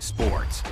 Sports.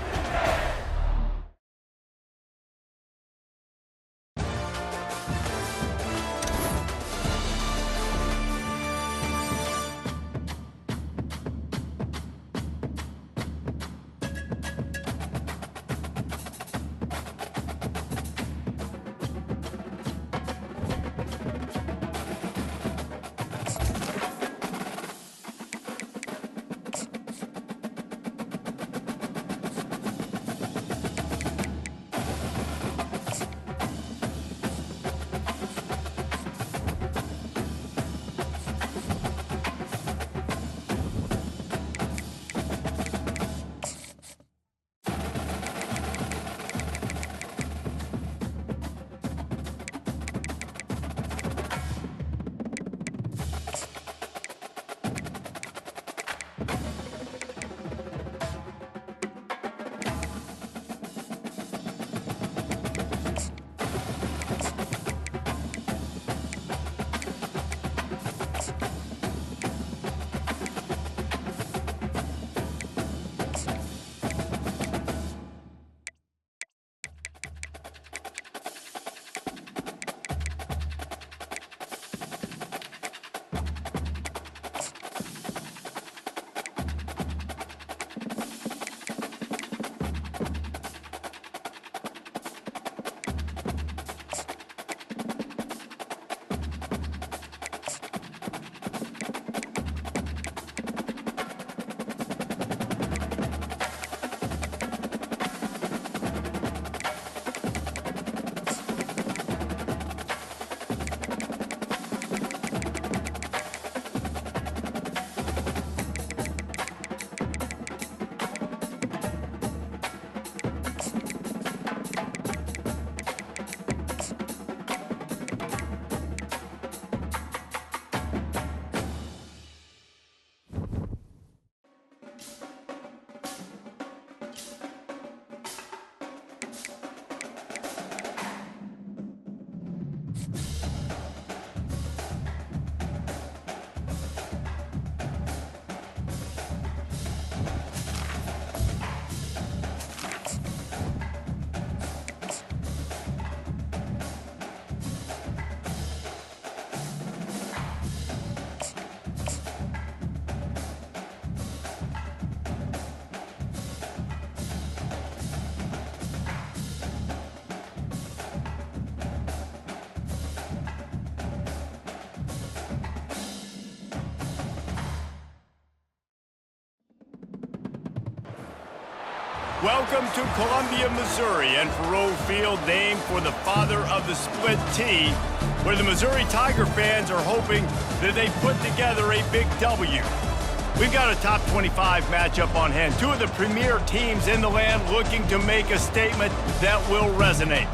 Welcome to Columbia, Missouri, and Faurot Field, named for the father of the split T, where the Missouri Tiger fans are hoping that they put together a big W. We've got a top 25 matchup on hand. Two of the premier teams in the land looking to make a statement that will resonate.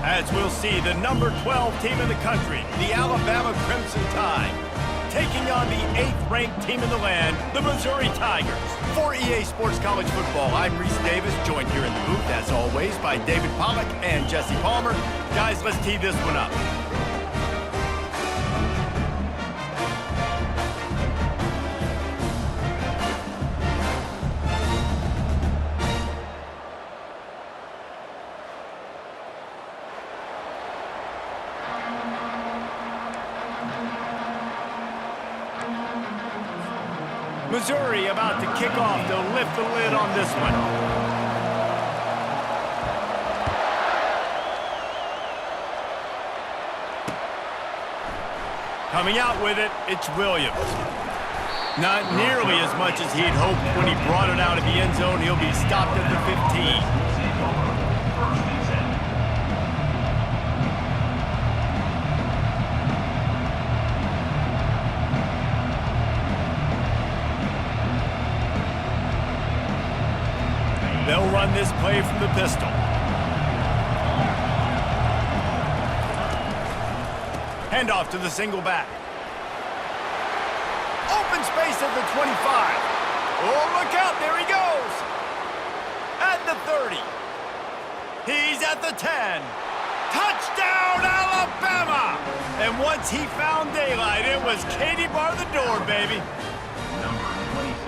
As we'll see, the number 12 team in the country, the Alabama Crimson Tide, taking on the 8th-ranked team in the land, the Missouri Tigers. For EA Sports College Football, I'm Reese Davis, joined here in the booth, as always, by David Pollack and Jesse Palmer. Guys, let's tee this one up. Missouri about to kick off to lift the lid on this one. Coming out with it, it's Williams. Not nearly as much as he'd hoped when he brought it out of the end zone. He'll be stopped at the 15. They'll run this play from the pistol. Handoff to the single back. Open space at the 25. Oh, look out, there he goes. At the 30. He's at the 10. Touchdown, Alabama! And once he found daylight, it was Katie bar the door, baby.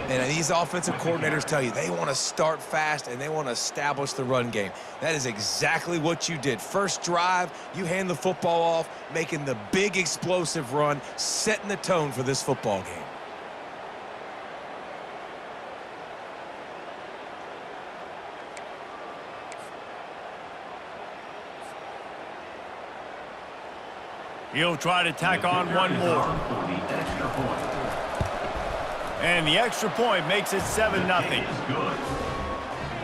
And these offensive coordinators tell you they want to start fast and they want to establish the run game. That is exactly what you did. First drive, you hand the football off, making the big explosive run, setting the tone for this football game. He'll try to tack on one more. And the extra point makes it 7-0.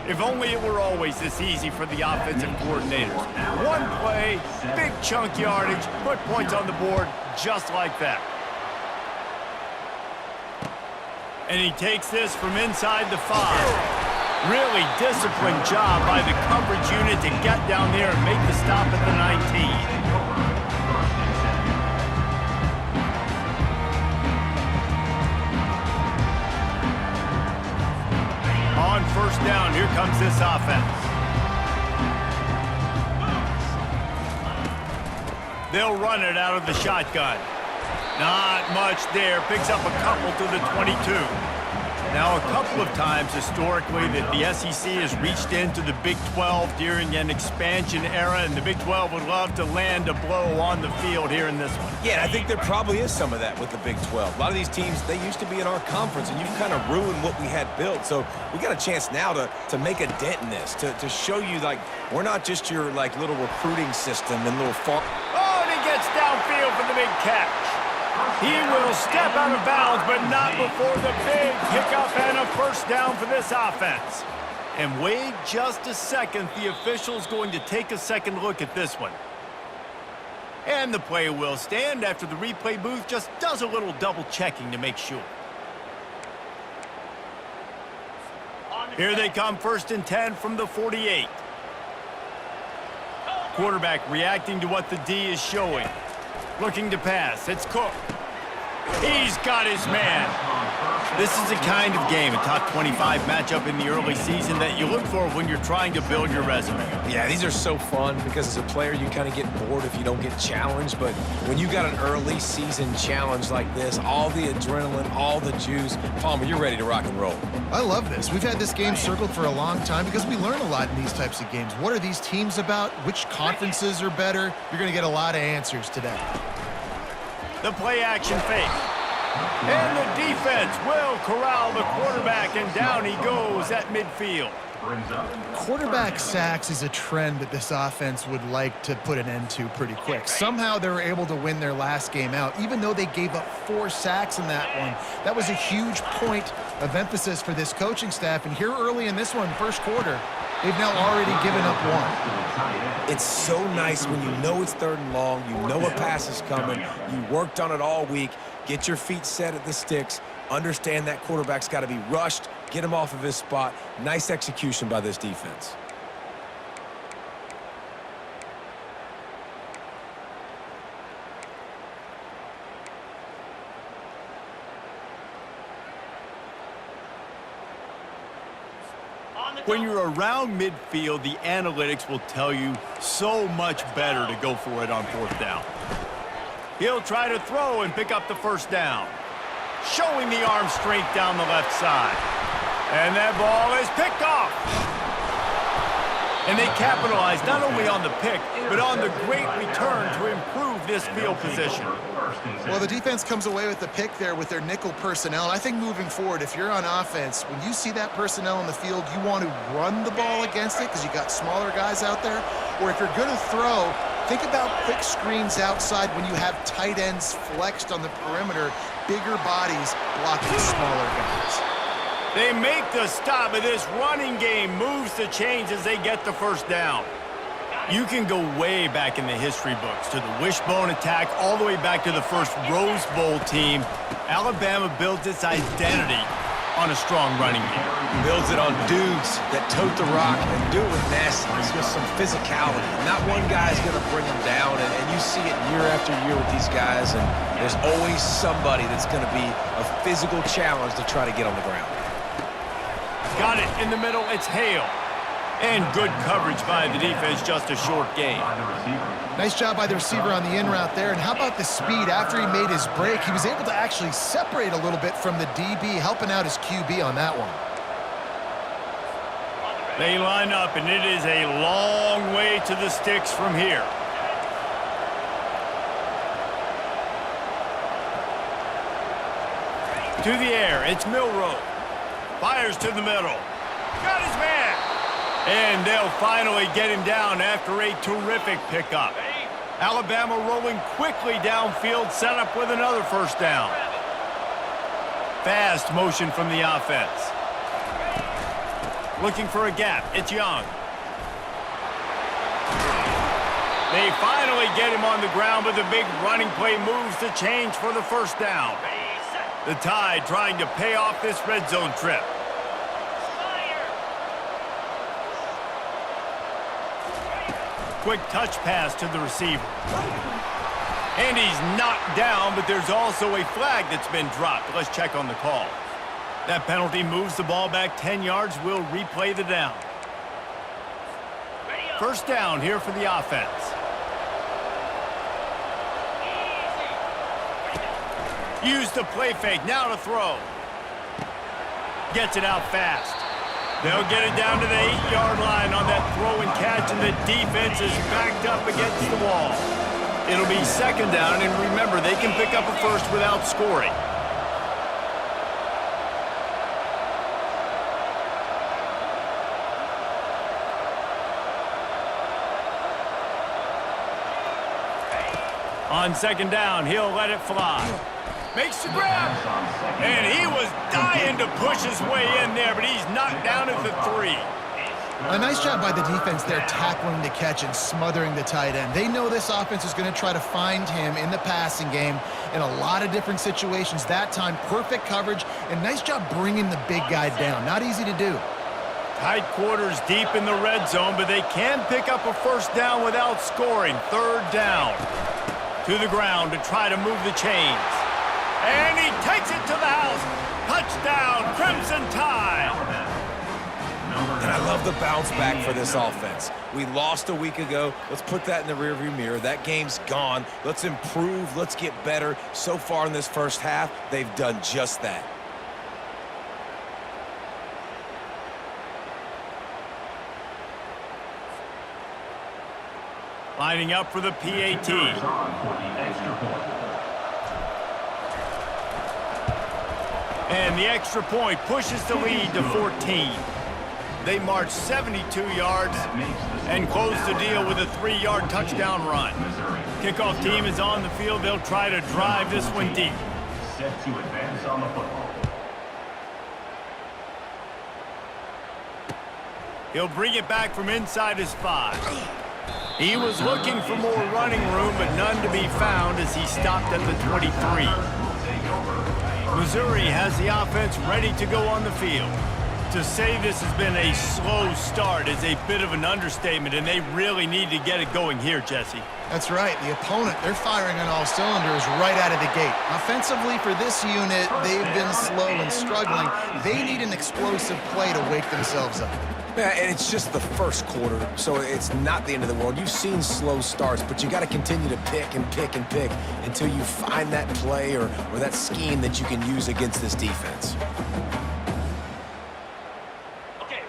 If only it were always this easy for the offensive coordinators. One play, big chunk yardage, put points on the board just like that. And he takes this from inside the 5. Really disciplined job by the coverage unit to get down there and make the stop at the 19. On first down, here comes this offense. They'll run it out of the shotgun. Not much there. Picks up a couple to the 22. Now, a couple of times historically that the SEC has reached into the Big 12 during an expansion era, and the Big 12 would love to land a blow on the field here in this one. Yeah, I think there probably is some of that with the Big 12. A lot of these teams, they used to be in our conference, and you've kind of ruined what we had built. So we got a chance now to make a dent in this, to show you, like, we're not just your, like, little recruiting system and little farm. Oh, and he gets downfield for the big catch. He will step out of bounds, but not before the big pickup and a first down for this offense. And wait just a second. The official's going to take a second look at this one. And the play will stand after the replay booth just does a little double checking to make sure. Here they come, 1st and 10 from the 48. Quarterback reacting to what the D is showing. Looking to pass. It's Cook. He's got his man. This is the kind of game, a top 25 matchup in the early season, that you look for when you're trying to build your resume. Yeah, these are so fun because as a player, you kind of get bored if you don't get challenged. But when you got an early season challenge like this, all the adrenaline, all the juice, Palmer, you're ready to rock and roll. I love this. We've had this game circled for a long time because we learn a lot in these types of games. What are these teams about? Which conferences are better? You're going to get a lot of answers today. The play action fake. And the defense will corral the quarterback, and down he goes at midfield. Quarterback sacks is a trend that this offense would like to put an end to pretty quick. Somehow they were able to win their last game out, even though they gave up 4 sacks in that one. That was a huge point of emphasis for this coaching staff, and here early in this one, first quarter, they've now already given up 1. It's so nice when you know it's 3rd and long, you know a pass is coming, you worked on it all week, get your feet set at the sticks, understand that quarterback's got to be rushed, get him off of his spot. Nice execution by this defense. When you're around midfield, the analytics will tell you so much better to go for it on 4th down. He'll try to throw and pick up the first down. Showing the arm strength down the left side. And that ball is picked off. And they capitalize not only on the pick, but on the great return to improve this field position. Well, the defense comes away with the pick there with their nickel personnel. And I think moving forward, if you're on offense, when you see that personnel in the field, you want to run the ball against it because you got smaller guys out there. Or if you're going to throw, think about quick screens outside when you have tight ends flexed on the perimeter, bigger bodies blocking smaller guys. They make the stop, but this running game moves the chains as they get the first down. You can go way back in the history books to the wishbone attack, all the way back to the first Rose Bowl team. Alabama builds its identity on a strong running game. Builds it on dudes that tote the rock and do it with nastiness, with some physicality. Not one guy's going to bring them down, and you see it year after year with these guys, and there's always somebody that's going to be a physical challenge to try to get on the ground. Got it in the middle. It's Hale. And good coverage by the defense, just a short gain. Nice job by the receiver on the in route there. And how about the speed? After he made his break, he was able to actually separate a little bit from the DB, helping out his QB on that one. They line up, and it is a long way to the sticks from here. To the air, it's Milrow. Fires to the middle. Got his man. And they'll finally get him down after a terrific pickup. Alabama rolling quickly downfield, set up with another first down. Fast motion from the offense. Looking for a gap. It's Young. They finally get him on the ground, but the big running play moves the change for the first down. The Tide trying to pay off this red zone trip. Quick touch pass to the receiver. And he's knocked down, but there's also a flag that's been dropped. Let's check on the call. That penalty moves the ball back 10 yards. We'll replay the down. First down here for the offense. Use the play fake, now to throw. Gets it out fast. They'll get it down to the 8-yard line on that throw and catch, and the defense is backed up against the wall. It'll be second down, and remember, they can pick up a first without scoring. On second down, he'll let it fly. Makes the grab. And he was dying to push his way in there, but he's knocked down at the 3. A nice job by the defense there, tackling the catch and smothering the tight end. They know this offense is going to try to find him in the passing game in a lot of different situations. That time, perfect coverage, and nice job bringing the big guy down. Not easy to do. Tight quarters deep in the red zone, but they can pick up a first down without scoring. Third down. To the ground to try to move the chains. And he takes it to the house. Touchdown, Crimson Tide. And I love the bounce back for this offense. We lost a week ago. Let's put that in the rearview mirror. That game's gone. Let's improve. Let's get better. So far in this first half, they've done just that. Lining up for the PAT. And the extra point pushes the lead to 14. They march 72 yards and close the deal with a 3-yard touchdown run. Kickoff team is on the field. They'll try to drive this one deep. Set to advance on the football. He'll bring it back from inside his 5. He was looking for more running room, but none to be found as he stopped at the 23. Missouri has the offense ready to go on the field. To say this has been a slow start is a bit of an understatement, and they really need to get it going here, Jesse. That's right. The opponent, they're firing on all cylinders right out of the gate. Offensively, for this unit, they've been slow and struggling. They need an explosive play to wake themselves up. Yeah, and it's just the first quarter, so it's not the end of the world. You've seen slow starts, but you got to continue to pick and pick and pick until you find that play or that scheme that you can use against this defense.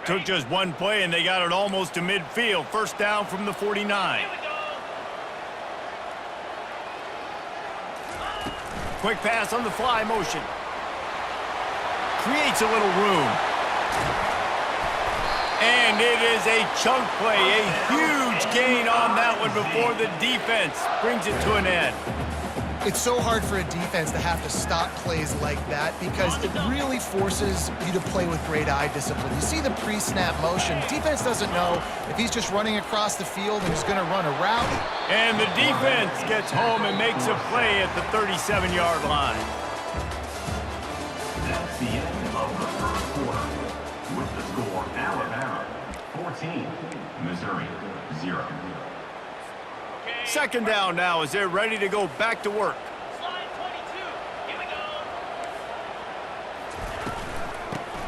Took just one play, and they got it almost to midfield. First down from the 49. Quick pass on the fly motion. Creates a little room. And it is a chunk play, a huge gain on that one before the defense brings it to an end. It's so hard for a defense to have to stop plays like that because it really forces you to play with great eye discipline. You see the pre-snap motion. Defense doesn't know if he's just running across the field and he's going to run a route. And the defense gets home and makes a play at the 37-yard line. That's the end of the first quarter. With the score, Alabama 14, Missouri 0. Second down now as they're ready to go back to work. Slide 22. Here we go.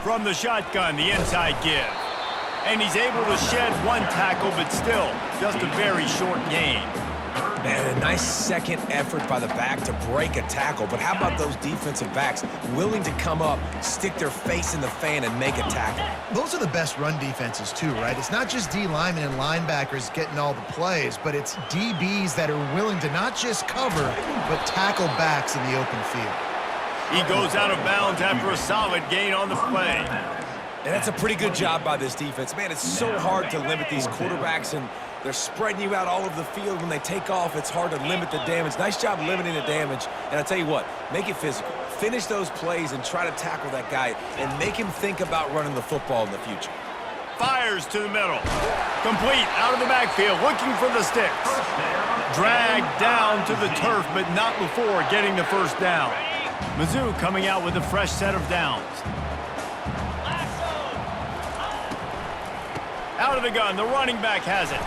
From the shotgun, the inside give. And he's able to shed one tackle, but still, just a very short gain. Man, a nice second effort by the back to break a tackle. But how about those defensive backs willing to come up, stick their face in the fan, and make a tackle? Those are the best run defenses too, right? It's not just D linemen and linebackers getting all the plays, but it's DBs that are willing to not just cover, but tackle backs in the open field. He goes out of bounds after a solid gain on the play. And that's a pretty good job by this defense. Man, it's so hard to limit these quarterbacks, and they're spreading you out all over the field. When they take off, it's hard to limit the damage. Nice job limiting the damage. And I tell you what, make it physical. Finish those plays and try to tackle that guy and make him think about running the football in the future. Fires to the middle. Complete out of the backfield, looking for the sticks. Dragged down to the turf, but not before getting the first down. Mizzou coming out with a fresh set of downs. Out of the gun, the running back has it.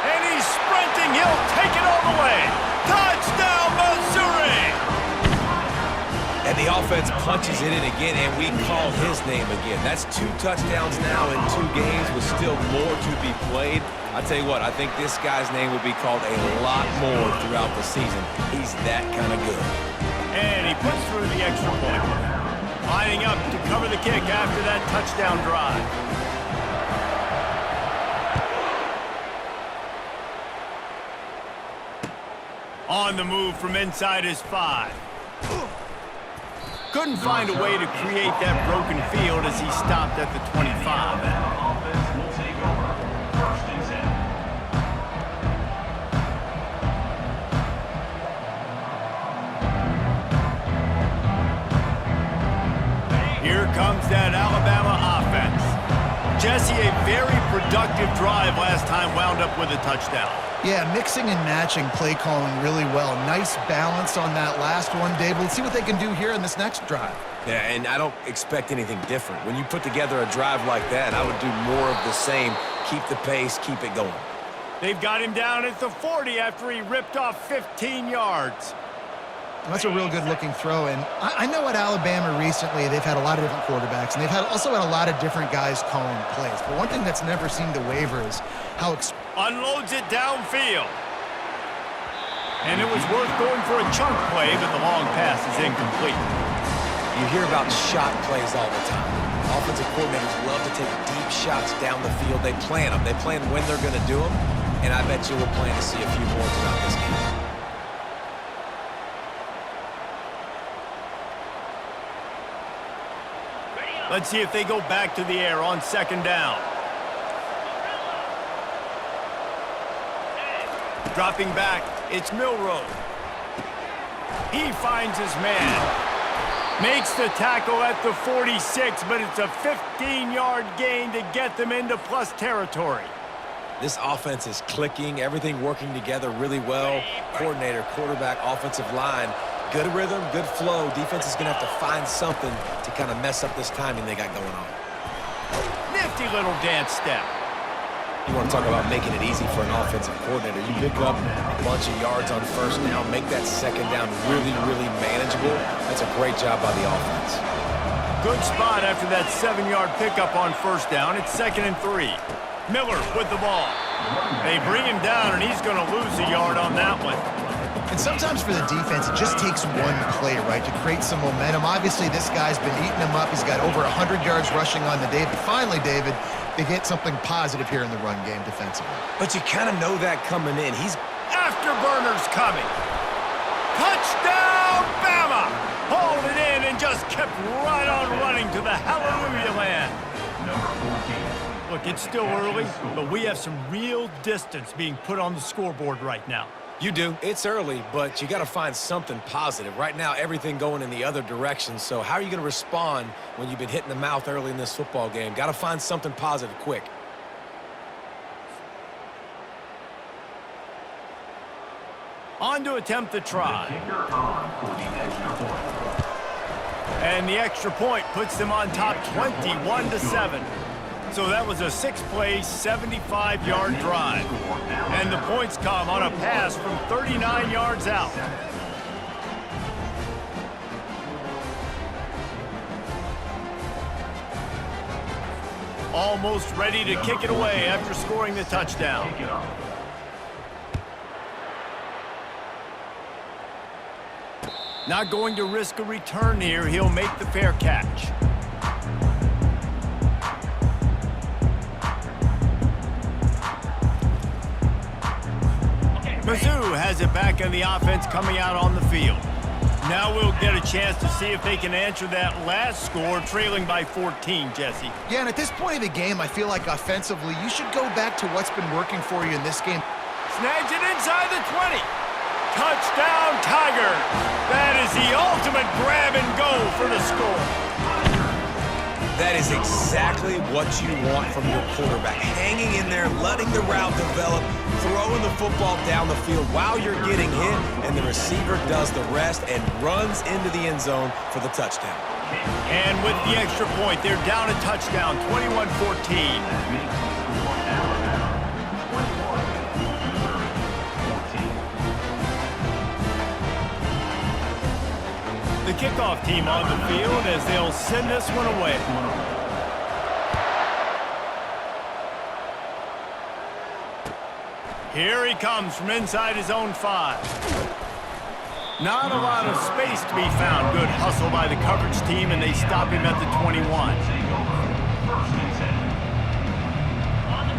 And he's sprinting, he'll take it all the way. Touchdown, Missouri! And the offense punches it in again, and we call his name again. That's 2 touchdowns now in 2 games with still more to be played. I tell you what, I think this guy's name will be called a lot more throughout the season. He's that kind of good. And he puts through the extra point. Lining up to cover the kick after that touchdown drive. On the move from inside his 5. Couldn't find a way to create that broken field as he stopped at the 25. Offense will take over. 1st and 10. Here comes that Alabama offense. Jesse, a very productive drive last time, wound up with a touchdown. Yeah, mixing and matching play calling really well. Nice balance on that last one, Dave. Let's see what they can do here in this next drive. Yeah, and I don't expect anything different. When you put together a drive like that, I would do more of the same. Keep the pace, keep it going. They've got him down at the 40 after he ripped off 15 yards. That's a real good-looking throw, and I know at Alabama recently they've had a lot of different quarterbacks, and they've also had a lot of different guys calling plays. But one thing that's never seemed to waver is how unloads it downfield. And it was worth going for a chunk play, but the long pass is incomplete. You hear about shot plays all the time. Offensive coordinators love to take deep shots down the field. They plan them. They plan when they're going to do them, and I bet you we'll plan to see a few more throughout this game. Let's see if they go back to the air on 2nd down. Dropping back, it's Milroe. He finds his man. Makes the tackle at the 46, but it's a 15-yard gain to get them into plus territory. This offense is clicking, everything working together really well. Coordinator, quarterback, offensive line. Good rhythm, good flow. Defense is going to have to find something to kind of mess up this timing they got going on. Nifty little dance step. You want to talk about making it easy for an offensive coordinator. You pick up a bunch of yards on 1st down, make that 2nd down really, really manageable. That's a great job by the offense. Good spot after that 7-yard pickup on 1st down. It's 2nd and 3. Miller with the ball. They bring him down, and he's going to lose a yard on that one. And sometimes for the defense, it just takes one play, right, to create some momentum. Obviously, this guy's been eating them up. He's got over 100 yards rushing on the day. But finally, David, they get something positive here in the run game defensively. But you kind of know that coming in. He's afterburners coming. Touchdown, Bama! Hauled it in and just kept right on running to the hallelujah land. Look, it's still early, but we have some real distance being put on the scoreboard right now. You do. It's early, but you got to find something positive. Right now, everything going in the other direction. So how are you going to respond when you've been hit in the mouth early in this football game? Got to find something positive quick. On to attempt the try. And the extra point puts them on top 21-7. So that was a 6-play, 75-yard drive. And the points come on a pass from 39 yards out. Almost ready to kick it away after scoring the touchdown. Kick it off. Not going to risk a return here. He'll make the fair catch. Mizzou has it back on the offense coming out on the field. Now we'll get a chance to see if they can answer that last score, trailing by 14, Jesse. Yeah, and at this point of the game, I feel like offensively, you should go back to what's been working for you in this game. Snags it inside the 20. Touchdown, Tiger. That is the ultimate grab and go for the score. That is exactly what you want from your quarterback. Hanging in there, letting the route develop, throwing the football down the field while you're getting hit, and the receiver does the rest and runs into the end zone for the touchdown. And with the extra point, they're down a touchdown, 21-14. That makes the score Alabama 21, Missouri 14. The kickoff team on the field as they'll send this one away. Here he comes from inside his own 5. Not a lot of space to be found. Good hustle by the coverage team, and they stop him at the 21. First and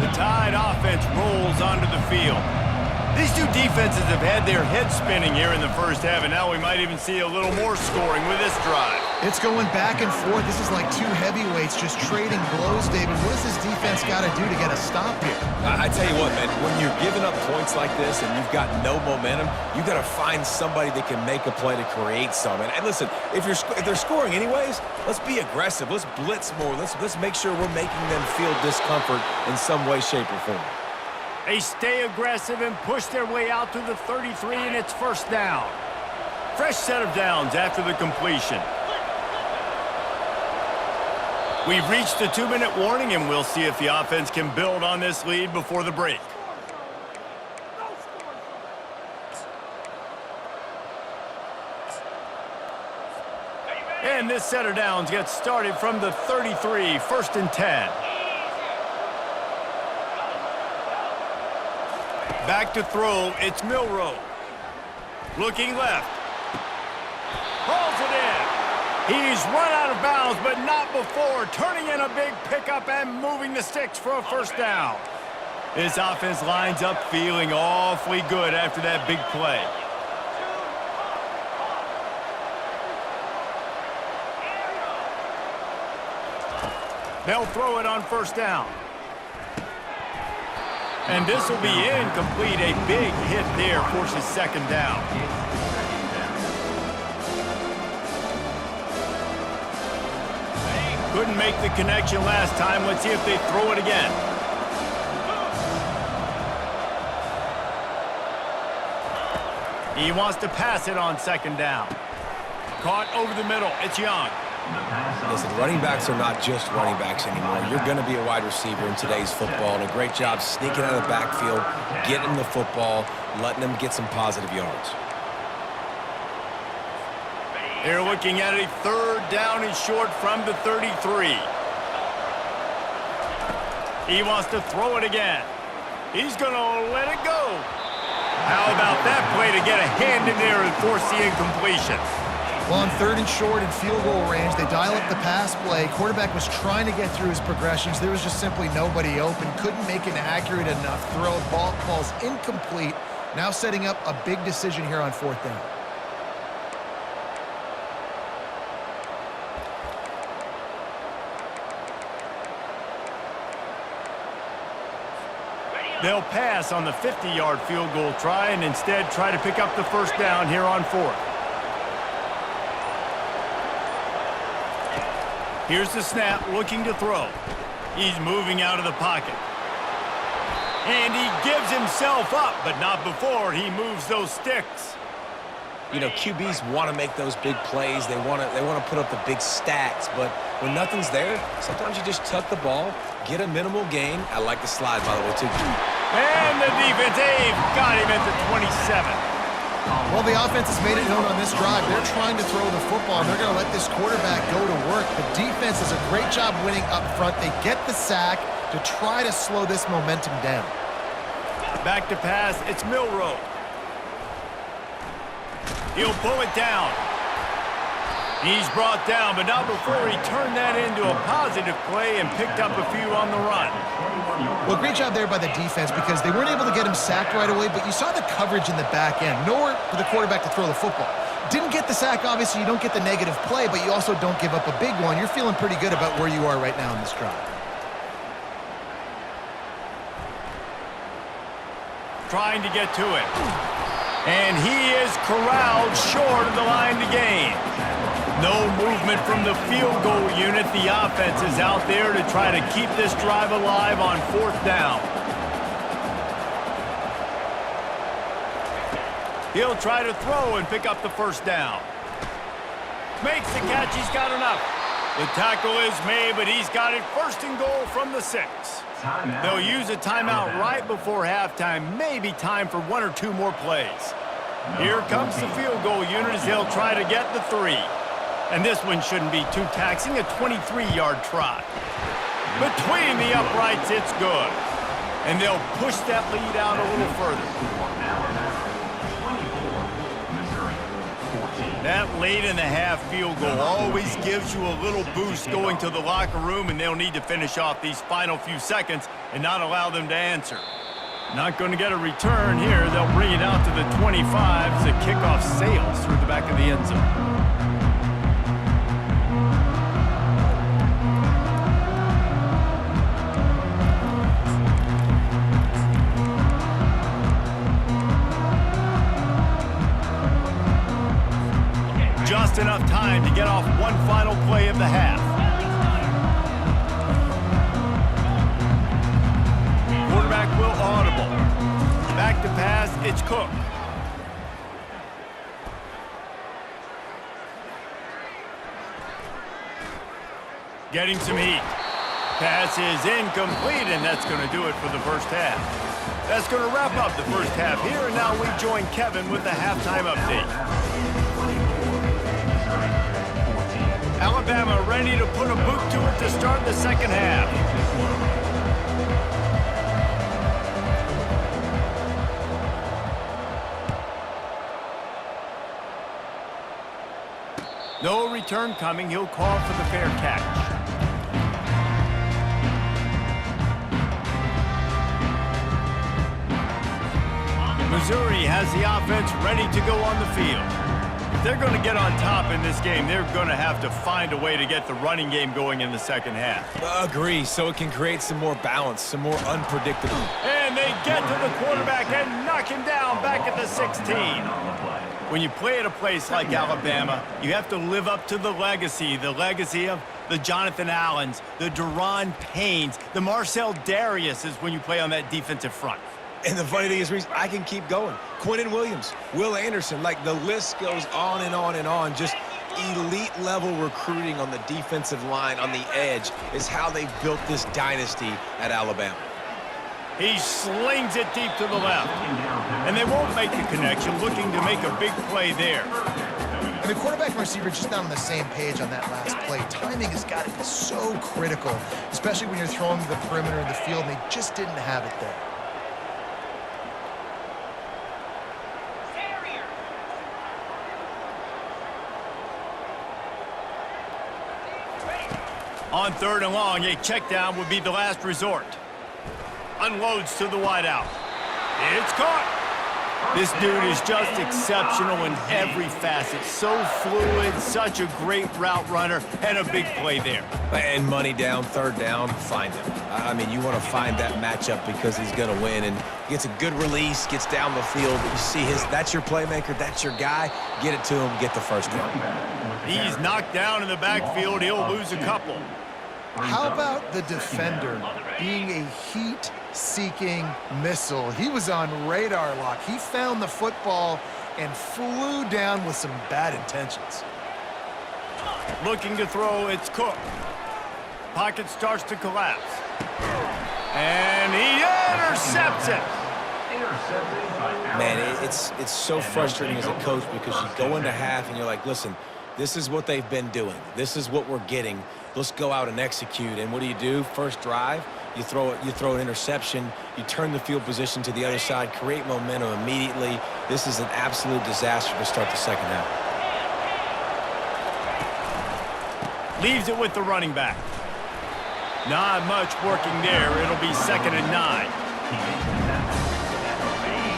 10. The Tide offense rolls onto the field. These two defenses have had their heads spinning here in the first half, and now we might even see a little more scoring with this drive. It's going back and forth. This is like two heavyweights just trading blows, David. What does this defense got to do to get a stop here? I tell you what, man, when you're giving up points like this and you've got no momentum, you got to find somebody that can make a play to create some. And listen, if they're scoring anyways, let's be aggressive. Let's blitz more. Let's make sure we're making them feel discomfort in some way, shape, or form. They stay aggressive and push their way out to the 33, and it's first down. Fresh set of downs after the completion. We've reached the 2-minute warning, and we'll see if the offense can build on this lead before the break. And this set of downs gets started from the 33, first and 10. Back to throw, it's Milrow. Looking left. Hauls it in. He's run out of bounds, but not before. Turning in a big pickup and moving the sticks for a first down. This offense lines up feeling awfully good after that big play. They'll throw it on first down. And this will be incomplete. A big hit there forces second down. Couldn't make the connection last time. Let's see if they throw it again. He wants to pass it on second down. Caught over the middle. It's Young. Listen, running backs are not just running backs anymore. You're going to be a wide receiver in today's football, and a great job sneaking out of the backfield, getting the football, letting them get some positive yards. They're looking at a third down and short from the 33. He wants to throw it again. He's going to let it go. How about that play to get a hand in there and force the incompletion? Well, on third and short and field goal range, they dial up the pass play. Quarterback was trying to get through his progressions. There was just simply nobody open. Couldn't make an accurate enough throw. Ball falls incomplete. Now setting up a big decision here on fourth down. They'll pass on the 50-yard field goal try and instead try to pick up the first down here on fourth. Here's the snap, looking to throw. He's moving out of the pocket. And he gives himself up, but not before he moves those sticks. You know, QBs want to make those big plays. They want to put up the big stats, but when nothing's there, sometimes you just tuck the ball, get a minimal gain. I like the slide, by the way, too. And the defense, they've got him at the 27. Well, the offense has made it known on this drive. They're trying to throw the football, and they're going to let this quarterback go to work. The defense does a great job winning up front. They get the sack to try to slow this momentum down. Back to pass, it's Milroe. He'll pull it down. He's brought down, but not before he turned that into a positive play and picked up a few on the run. Well, great job there by the defense because they weren't able to get him sacked right away, but you saw the coverage in the back end. Nowhere for the quarterback to throw the football. Didn't get the sack, obviously. You don't get the negative play, but you also don't give up a big one. You're feeling pretty good about where you are right now in this drive. Trying to get to it. And he is corralled short of the line to gain. No movement from the field goal unit. The offense is out there to try to keep this drive alive on 4th down. He'll try to throw and pick up the 1st down. Makes the catch. He's got enough. The tackle is made, but he's got it 1st and goal from the 6. They'll use a timeout right before halftime. Maybe time for 1 or 2 more plays. Here comes the field goal unit as they'll try to get the 3. And this one shouldn't be too taxing, a 23-yard try. Between the uprights, it's good. And they'll push that lead out a little further. That late-in-the-half field goal always gives you a little boost going to the locker room, and they'll need to finish off these final few seconds and not allow them to answer. Not going to get a return here. They'll bring it out to the 25 as the kickoff sails through the back of the end zone. Just enough time to get off one final play of the half. Quarterback will audible. Back to pass, it's Cook. Getting some heat. Pass is incomplete, and that's going to do it for the first half. That's going to wrap up the first half here, and now we join Kevin with the halftime update. Alabama ready to put a boot to it to start the second half. No return coming. He'll call for the fair catch. Missouri has the offense ready to go on the field. If they're going to get on top in this game, they're going to have to find a way to get the running game going in the second half. Agree, so it can create some more balance, some more unpredictable. And they get to the quarterback and knock him down back at the 16. When you play at a place like Alabama, you have to live up to the legacy of the Jonathan Allens, the Deron Paynes, the Marcel Dariuses when you play on that defensive front. And the funny thing is, Reese, I can keep going. Quentin Williams, Will Anderson, like the list goes on and on and on. Just elite level recruiting on the defensive line, on the edge, is how they built this dynasty at Alabama. He slings it deep to the left. And they won't make the connection, looking to make a big play there. And the quarterback and receiver just not on the same page on that last play. Timing has got to be so critical, especially when you're throwing to the perimeter of the field, and they just didn't have it there. On 3rd and long, a check down would be the last resort. Unloads to the wideout. It's caught. This dude is just exceptional in every facet. So fluid, such a great route runner, and a big play there. And money down, 3rd down, find him. I mean, you want to find that matchup because he's going to win. And gets a good release, gets down the field. You see that's your playmaker, that's your guy. Get it to him, get the 1st down. He's knocked down in the backfield. He'll lose a couple. How about the defender being a heat-seeking missile? He was on radar lock. He found the football and flew down with some bad intentions. Looking to throw, it's Cook. Pocket starts to collapse. And he intercepts it. Intercepted by Man, Alabama. it's so frustrating as a coach because you go into half and you're like, listen, this is what they've been doing. This is what we're getting. Let's go out and execute. And what do? First drive, you throw an interception, you turn the field position to the other side, create momentum immediately. This is an absolute disaster to start the second half. Leaves it with the running back. Not much working there. It'll be 2nd and 9.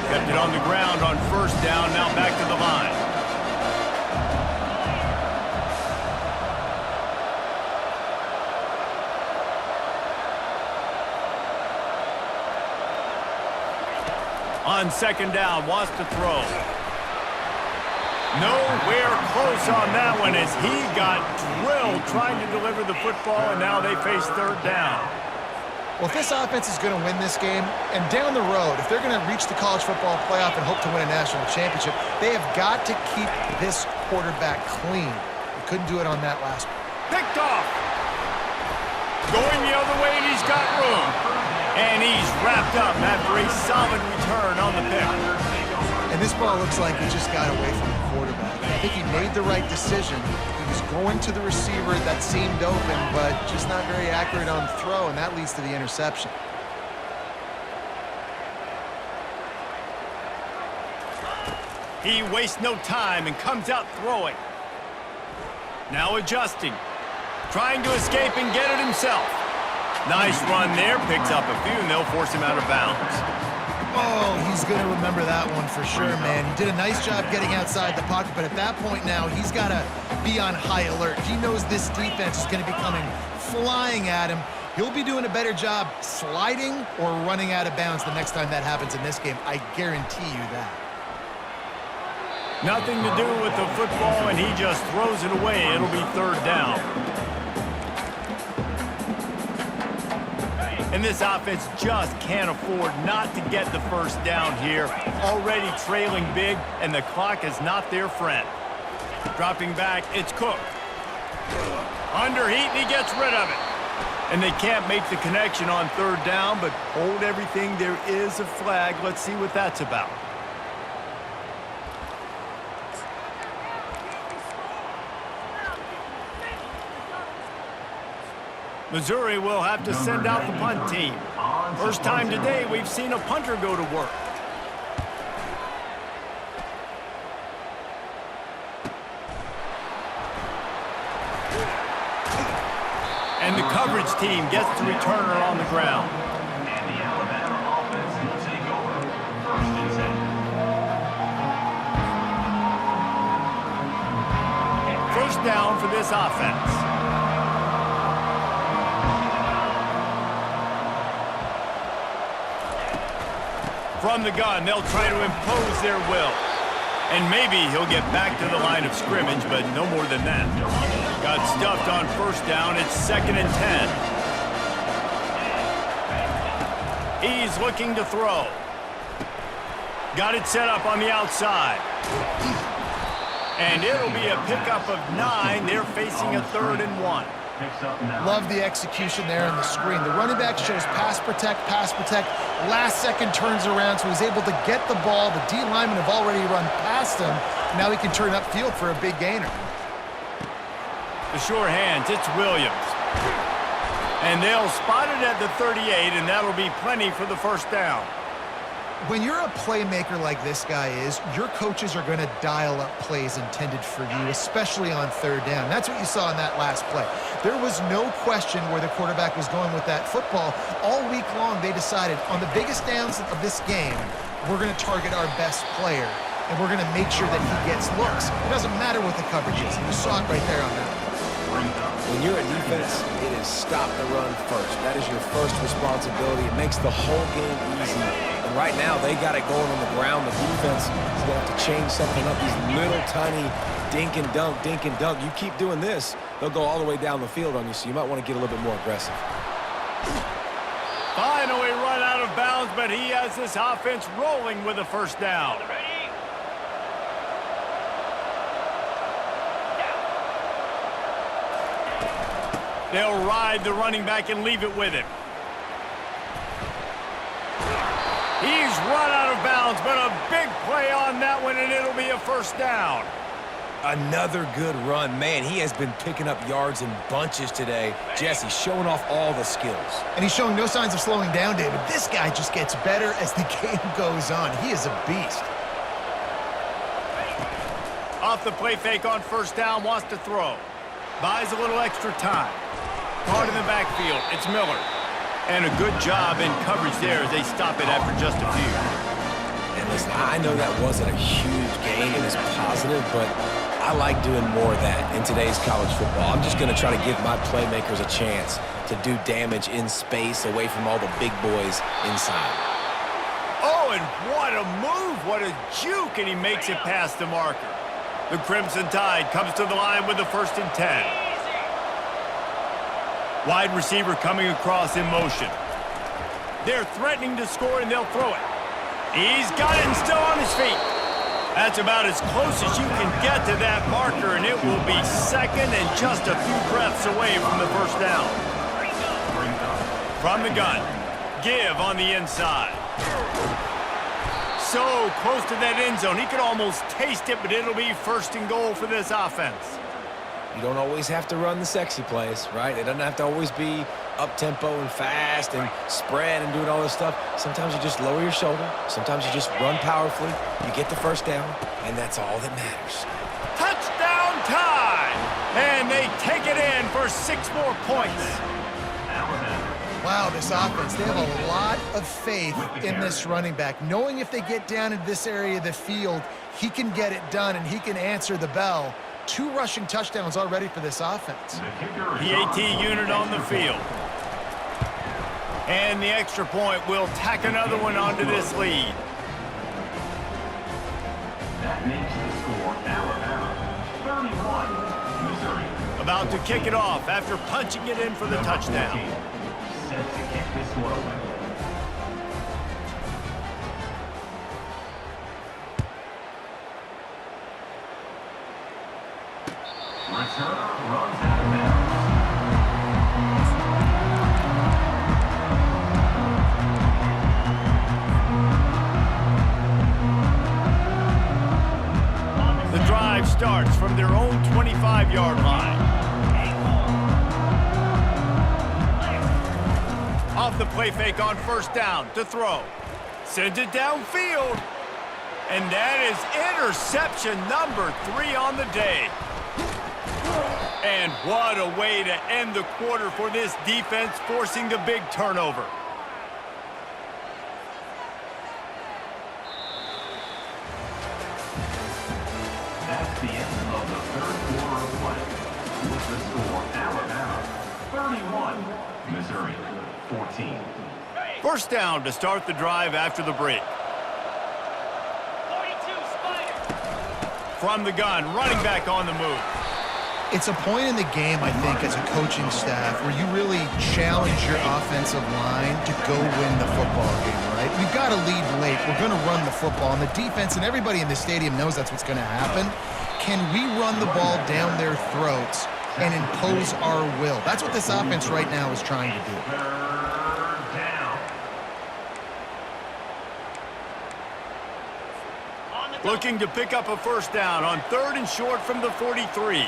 Kept it on the ground on first down. Now back to the line. On 2nd down, wants to throw. Nowhere close on that one as he got drilled trying to deliver the football, and now they face 3rd down. Well, if this offense is going to win this game, and down the road, if they're going to reach the college football playoff and hope to win a national championship, they have got to keep this quarterback clean. They couldn't do it on that last one. Picked off. Going the other way, and he's got room. And he's wrapped up after a solid return on the pick. And this ball looks like he just got away from the quarterback. I think he made the right decision. He was going to the receiver that seemed open, but just not very accurate on the throw, and that leads to the interception. He wastes no time and comes out throwing. Now adjusting. Trying to escape and get it himself. Nice run there. Picks up a few, and they'll force him out of bounds. Oh, he's going to remember that one for sure, man. He did a nice job getting outside the pocket, but at that point now, he's got to be on high alert. He knows this defense is going to be coming flying at him. He'll be doing a better job sliding or running out of bounds the next time that happens in this game. I guarantee you that. Nothing to do with the football, and he just throws it away. It'll be 3rd down. And this offense just can't afford not to get the first down here. Already trailing big, and the clock is not their friend. Dropping back, it's Cook. Under heat, and he gets rid of it. And they can't make the connection on 3rd down, but hold everything. There is a flag. Let's see what that's about. Missouri will have to send out the punt team. First time today we've seen a punter go to work. And the coverage team gets the returner on the ground. And the Alabama offense will take over. 1st and 10. First down for this offense. From the gun, they'll try to impose their will. And maybe he'll get back to the line of scrimmage, but no more than that. Got stuffed on first down. It's 2nd and 10. He's looking to throw. Got it set up on the outside. And it'll be a pickup of 9. They're facing a 3rd and 1. Love the execution there on the screen. The running back shows pass protect. Last second turns around, so he's able to get the ball. The D linemen have already run past him. Now he can turn upfield for a big gainer. The sure hands, it's Williams. And they'll spot it at the 38, and that'll be plenty for the first down. When you're a playmaker like this guy is, your coaches are going to dial up plays intended for you, especially on 3rd down. That's what you saw in that last play. There was no question where the quarterback was going with that football. All week long, they decided on the biggest downs of this game, we're going to target our best player, and we're going to make sure that he gets looks. It doesn't matter what the coverage is. You saw it right there on that. When you're a defense, it is stop the run first. That is your first responsibility. It makes the whole game easy. And right now, they got it going on the ground. The defense is going to have to change something up. These little tiny dink and dunk. You keep doing this, they'll go all the way down the field on you, so you might want to get a little bit more aggressive. Finally run out of bounds, but he has this offense rolling with a first down. They'll ride the running back and leave it with him. He's run out of bounds, but a big play on that one, and it'll be a first down. Another good run. Man, he has been picking up yards in bunches today. Jesse showing off all the skills. And he's showing no signs of slowing down, David. This guy just gets better as the game goes on. He is a beast. Off the play fake on first down, wants to throw. Buys a little extra time. Caught in the backfield, it's Miller. And a good job in coverage there as they stop it after just a few. And listen, I know that wasn't a huge gain and it's positive, but I like doing more of that in today's college football. I'm just going to try to give my playmakers a chance to do damage in space away from all the big boys inside. Oh, and what a move, what a juke, and he makes it past the marker. The Crimson Tide comes to the line with the 1st and 10. Wide receiver coming across in motion. They're threatening to score, and they'll throw it. He's got it and still on his feet. That's about as close as you can get to that marker, and it will be second and just a few breaths away from the first down. From the gun, give on the inside. So close to that end zone, he could almost taste it, but it'll be 1st and goal for this offense. You don't always have to run the sexy plays, right? It doesn't have to always be up-tempo and fast and spread and doing all this stuff. Sometimes you just lower your shoulder. Sometimes you just run powerfully. You get the first down, and that's all that matters. Touchdown time! And they take it in for 6 more points. Wow, this offense, they have a lot of faith in this running back, knowing if they get down in this area of the field, he can get it done and he can answer the bell. 2 rushing touchdowns already for this offense. PAT unit on the field. And the extra point will tack another one onto this lead. That makes the score Alabama 31, Missouri. About to kick it off after punching it in for the touchdown. Set to kick this one away. Return runs out of bounds. The drive starts from their own 25-yard line. Off the play fake on first down to throw. Sends it downfield. And that is interception number 3 on the day. And what a way to end the quarter for this defense, forcing the big turnover. That's the end of the 3rd quarter of play. With the score Alabama 31, Missouri 14. First down to start the drive after the break. 42, Spider. From the gun, running back on the move. It's a point in the game, I think, as a coaching staff where you really challenge your offensive line to go win the football game, right? We've got to lead late. We're going to run the football. And the defense and everybody in the stadium knows that's what's going to happen. Can we run the ball down their throats and impose our will? That's what this offense right now is trying to do. 3rd down. Looking to pick up a first down on 3rd and short from the 43.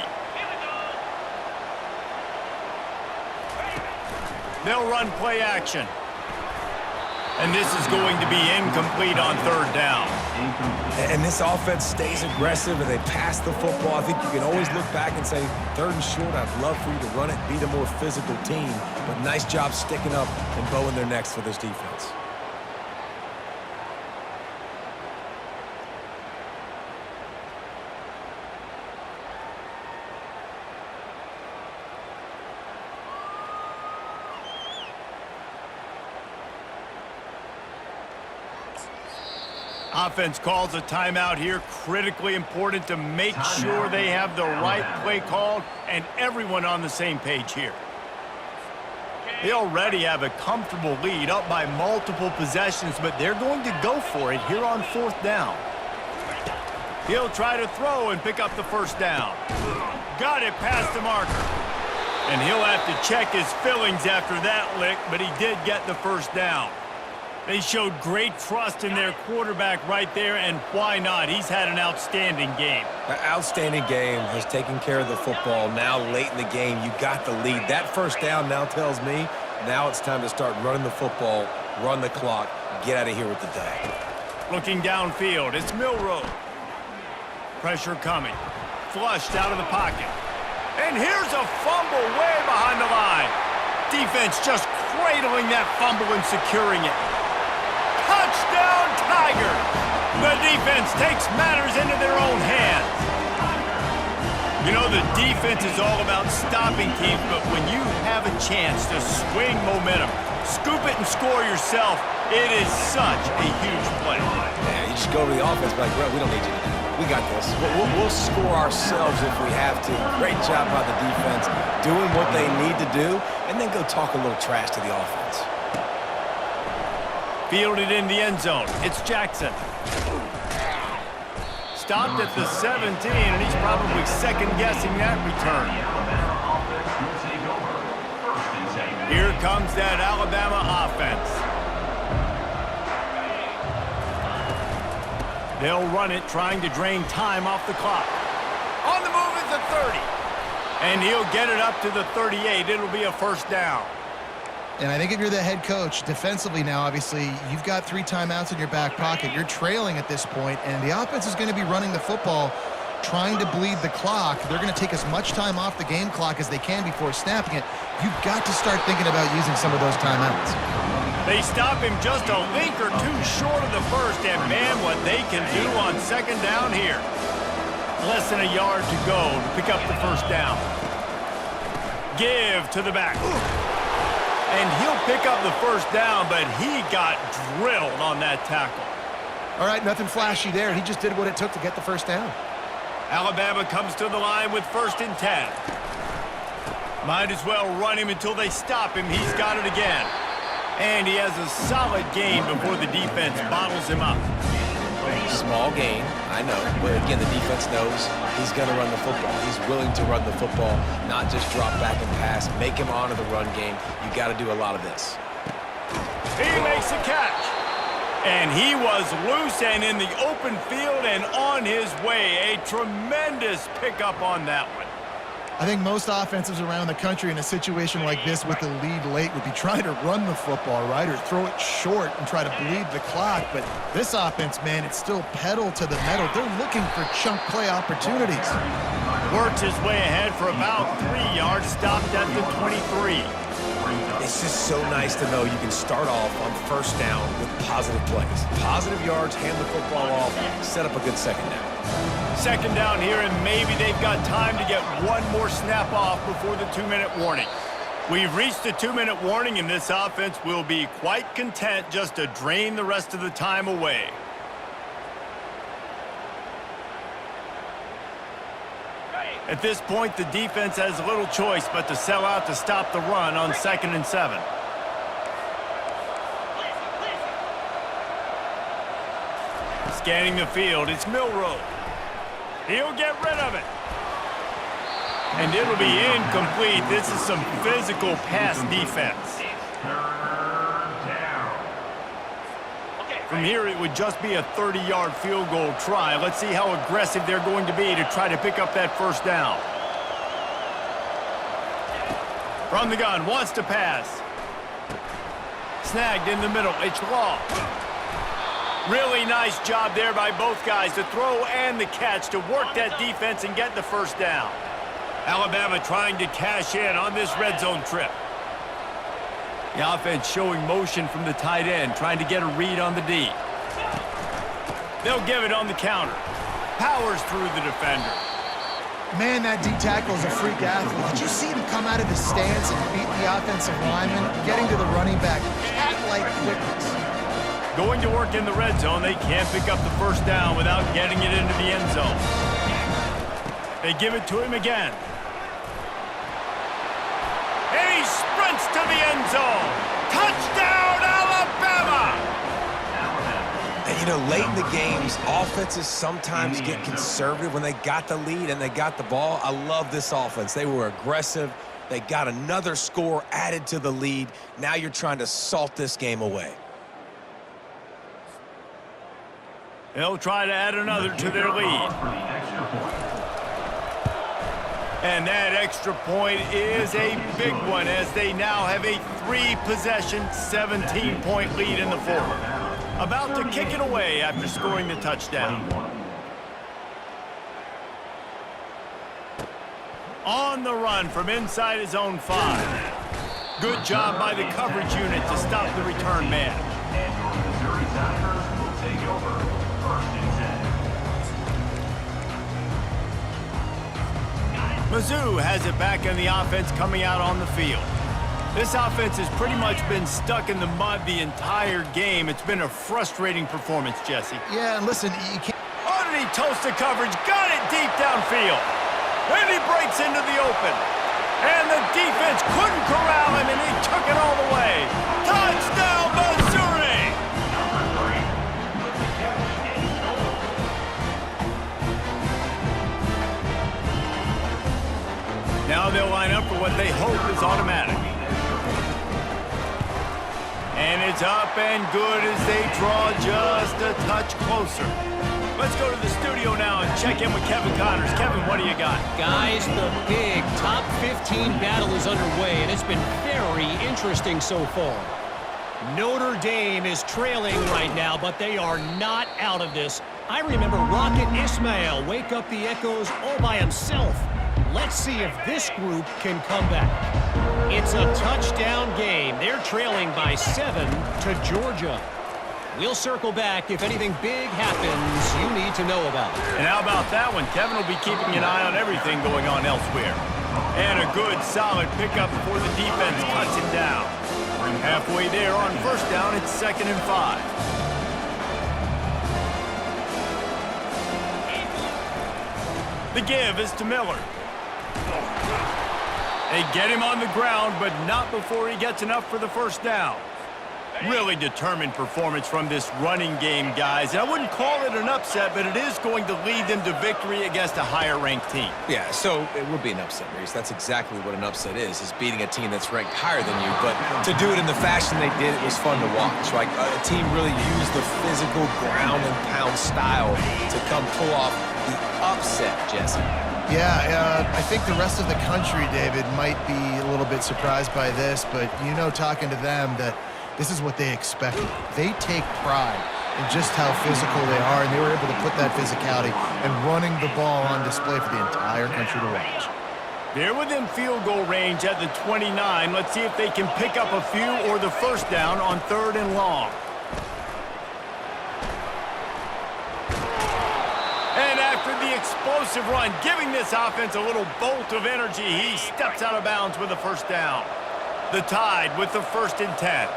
They'll run play action. And this is going to be incomplete on 3rd down. And this offense stays aggressive and they pass the football. I think you can always look back and say, 3rd and short, I'd love for you to run it, beat a more physical team. But nice job sticking up and bowing their necks for this defense. Offense calls a timeout here. Critically important to make sure they have the right play called and everyone on the same page here. They already have a comfortable lead, up by multiple possessions, but they're going to go for it here on 4th down. He'll try to throw and pick up the first down. Got it past the marker. And he'll have to check his fillings after that lick, but he did get the first down. They showed great trust in their quarterback right there, and why not? He's had an outstanding game. An outstanding game, has taken care of the football. Now late in the game, you got the lead. That first down now tells me now it's time to start running the football, run the clock, get out of here with the day. Looking downfield, it's Milroe. Pressure coming. Flushed out of the pocket. And here's a fumble way behind the line. Defense just cradling that fumble and securing it. Touchdown, Tigers! The defense takes matters into their own hands. You know, the defense is all about stopping teams, but when you have a chance to swing momentum, scoop it and score yourself, it is such a huge play. Yeah, you just go to the offense and be like, bro, we don't need you to do that. We got this. We'll score ourselves if we have to. Great job by the defense, doing what they need to do, and then go talk a little trash to the offense. Fielded in the end zone. It's Jackson. Stopped at the 17, and he's probably second-guessing that return. Here comes that Alabama offense. They'll run it, trying to drain time off the clock. On the move is the 30. And he'll get it up to the 38. It'll be a first down. And I think if you're the head coach, defensively now, obviously, you've got 3 timeouts in your back pocket. You're trailing at this point, and the offense is going to be running the football, trying to bleed the clock. They're going to take as much time off the game clock as they can before snapping it. You've got to start thinking about using some of those timeouts. They stop him just a link or two short of the first, and man, what they can do on second down here. Less than a yard to go to pick up the first down. Give to the back. And he'll pick up the first down, but he got drilled on that tackle. All right, nothing flashy there. He just did what it took to get the first down. Alabama comes to the line with 1st and 10. Might as well run him until they stop him. He's got it again. And he has a solid gain before the defense bottles him up. Small gain, I know. But again, the defense knows he's going to run the football. He's willing to run the football, not just drop back and pass. Make him honor the run game. You got to do a lot of this. He makes a catch. And he was loose and in the open field and on his way. A tremendous pickup on that one. I think most offenses around the country in a situation like this with the lead late would be trying to run the football, right, or throw it short and try to bleed the clock. But this offense, man, it's still pedal to the metal. They're looking for chunk play opportunities. Works his way ahead for about 3 yards, stopped at the 23. It's just so nice to know you can start off on first down with positive plays. Positive yards, hand the football off, set up a good second down. Second down here, and maybe they've got time to get one more snap off before the 2-minute warning. We've reached the 2-minute warning, and this offense will be quite content just to drain the rest of the time away. At this point, the defense has little choice but to sell out to stop the run on 2nd and 7. Scanning the field, it's Milroe. He'll get rid of it. And it'll be incomplete. This is some physical pass defense. From here, it would just be a 30-yard field goal try. Let's see how aggressive they're going to be to try to pick up that first down. From the gun, wants to pass. Snagged in the middle, it's Law. Really nice job there by both guys, the throw and the catch, to work that defense and get the first down. Alabama trying to cash in on this red zone trip. The offense showing motion from the tight end, trying to get a read on the D. They'll give it on the counter. Powers through the defender. Man, that D tackle is a freak athlete. Did you see him come out of his stance and beat the offensive lineman, getting to the running back? Cat-like quickness. Going to work in the red zone, they can't pick up the first down without getting it into the end zone. They give it to him again. And he sprints to the end zone. Touchdown, Alabama! And, you know, late in the games, offenses sometimes get conservative when they got the lead and they got the ball. I love this offense. They were aggressive. They got another score added to the lead. Now you're trying to salt this game away. They'll try to add another to their lead. For the extra point. And that extra point is a big one as they now have a 3-possession, 17-point lead in the fourth. About to kick it away after scoring the touchdown. On the run from inside his own 5. Good job by the coverage unit to stop the return man. And your Missouri Tigers will take over 1st and 10. Mizzou has it back in the offense coming out on the field. This offense has pretty much been stuck in the mud the entire game. It's been a frustrating performance, Jesse. Yeah, and listen, you can't... Underneath toasted coverage, got it deep downfield. And he breaks into the open. And the defense couldn't corral him, and he took it all the way. Touchdown, Missouri! Now they'll line up for what they hope is automatic. And it's up and good as they draw just a touch closer. Let's go to the studio now and check in with Kevin Connors. Kevin, what do you got? Guys, the big top 15 battle is underway, and it's been very interesting so far. Notre Dame is trailing right now, but they are not out of this. I remember Rocket Ismail wake up the echoes all by himself. Let's see if this group can come back. It's a touchdown game. They're trailing by 7 to Georgia. We'll circle back if anything big happens you need to know about. And how about that one? Kevin will be keeping an eye on everything going on elsewhere. And a good, solid pickup before the defense cuts him down. Halfway there on 1st down, it's 2nd and 5. The give is to Miller. They get him on the ground, but not before he gets enough for the 1st down. Really determined performance from this running game, guys. And I wouldn't call it an upset, but it is going to lead them to victory against a higher-ranked team. Yeah, so it would be an upset, Reese. That's exactly what an upset is beating a team that's ranked higher than you. But to do it in the fashion they did, it was fun to watch, right? A team really used the physical ground-and-pound style to come pull off the upset, Jesse. Yeah, I think the rest of the country, David, might be a little bit surprised by this, but you know, talking to them, that this is what they expected. They take pride in just how physical they are, and they were able to put that physicality and running the ball on display for the entire country to watch. They're within field goal range at the 29. Let's see if they can pick up a few or the 1st down on 3rd and long. And after the explosive run, giving this offense a little bolt of energy, he steps out of bounds with a 1st down. The Tide with the 1st and 10.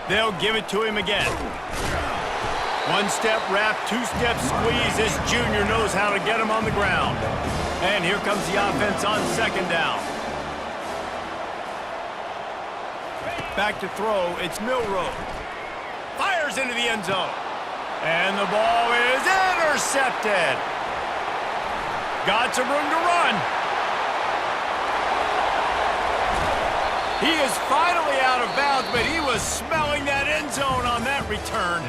They'll give it to him again. 1-step wrap, 2-step squeeze. This junior knows how to get him on the ground. And here comes the offense on 2nd down. Back to throw, it's Milroe. Fires into the end zone. And the ball is intercepted. Got some room to run. He is finally out of bounds, but he was smelling that end zone on that return.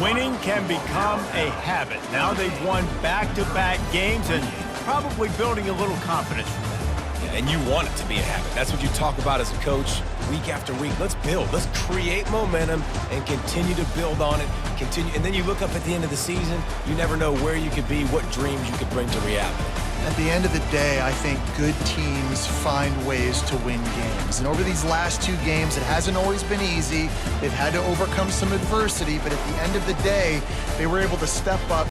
Winning can become a habit. Now they've won back-to-back games and probably building a little confidence from that. Yeah, and you want it to be a habit. That's what you talk about as a coach week after week. Let's build. Let's create momentum and continue to build on it. And then you look up at the end of the season, you never know where you could be, what dreams you could bring to reality. At the end of the day, I think good teams find ways to win games. And over these last 2 games, it hasn't always been easy. They've had to overcome some adversity, but at the end of the day, they were able to step up